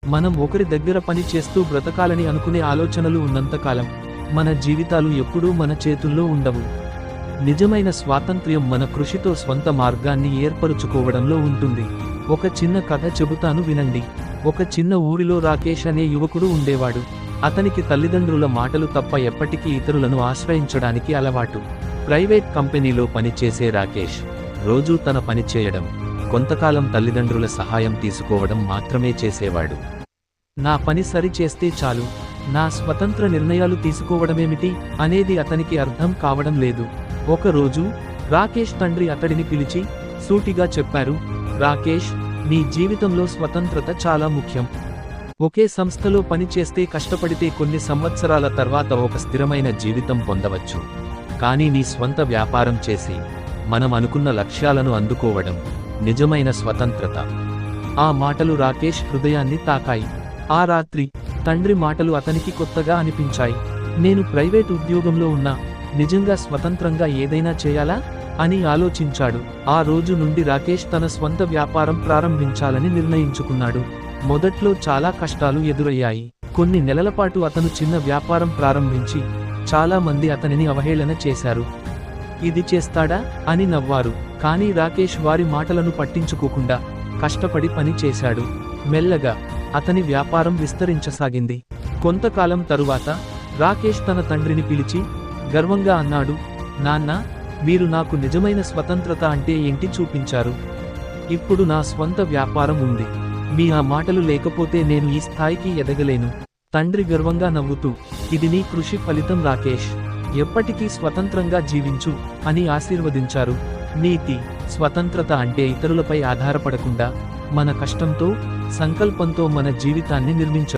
మనం ఒకరి దగ్గర పని చేస్తూ బ్రతకాలని అనుకునే ఆలోచనలు ఉన్నంతకాలం మన జీవితాలు ఎప్పుడూ మన చేతుల్లో ఉండవు. నిజమైన స్వాతంత్ర్యం మన కృషితో స్వంత మార్గాన్ని ఏర్పరుచుకోవడంలో ఉంటుంది. ఒక చిన్న కథ చెబుతాను వినండి. ఒక చిన్న ఊరిలో రాకేష్ అనే యువకుడు ఉండేవాడు. అతనికి తల్లిదండ్రుల మాటలు తప్ప ఎప్పటికీ ఇతరులను ఆశ్రయించడానికి అలవాటు. ప్రైవేట్ కంపెనీలో పనిచేసే రాకేష్ రోజూ తన పని చేయడం, కొంతకాలం తల్లిదండ్రుల సహాయం తీసుకోవడం మాత్రమే చేసేవాడు. నా పని సరి చేస్తే చాలు, నా స్వతంత్ర నిర్ణయాలు తీసుకోవడమేమిటి అనేది అతనికి అర్థం కావడం లేదు. ఒకరోజు రాకేష్ తండ్రి అతడిని పిలిచి సూటిగా చెప్పారు, రాకేష్, నీ జీవితంలో స్వతంత్రత చాలా ముఖ్యం. ఒకే సంస్థలో పనిచేస్తే కష్టపడితే కొన్ని సంవత్సరాల తర్వాత ఒక స్థిరమైన జీవితం పొందవచ్చు. కానీ నీ స్వంత వ్యాపారం చేసి మనం అనుకున్న లక్ష్యాలను అందుకోవడం నిజమైన స్వతంత్రత. ఆ మాటలు రాకేష్ హృదయాన్ని తాకాయి. ఆ రాత్రి తండ్రి మాటలు అతనికి కొత్తగా అనిపించాయి. నేను ప్రైవేట్ ఉద్యోగంలో ఉన్నా నిజంగా స్వతంత్రంగా ఏదైనా చేయాలా అని ఆలోచించాడు. ఆ రోజు నుండి రాకేష్ తన స్వంత వ్యాపారం ప్రారంభించాలని నిర్ణయించుకున్నాడు. మొదట్లో చాలా కష్టాలు ఎదురయ్యాయి. కొన్ని నెలల పాటు అతను చిన్న వ్యాపారం ప్రారంభించి చాలా మంది అతనిని అవహేళన చేశారు. ఇది చేస్తాడా అని నవ్వారు. కానీ రాకేష్ వారి మాటలను పట్టించుకోకుండా కష్టపడి పని చేశాడు. మెల్లగా అతని వ్యాపారం విస్తరించసాగింది. కొంతకాలం తరువాత రాకేష్ తన తండ్రిని పిలిచి గర్వంగా అన్నాడు, నాన్న, మీరు నాకు నిజమైన స్వతంత్రత అంటే ఏంటి చూపించారు. ఇప్పుడు నా స్వంత వ్యాపారం ఉంది. మీ ఆ మాటలు లేకపోతే నేను ఈ స్థాయికి ఎదగలేను. తండ్రి గర్వంగా నవ్వుతూ, ఇది నీ కృషి ఫలితం రాకేష్, ఎప్పటికీ స్వతంత్రంగా జీవించు అని ఆశీర్వదించారు. నీతి: స్వతంత్రత అంటే ఇతరులపై ఆధారపడకుండా మన కష్టంతో, సంకల్పంతో మన జీవితాన్ని నిర్మించడం.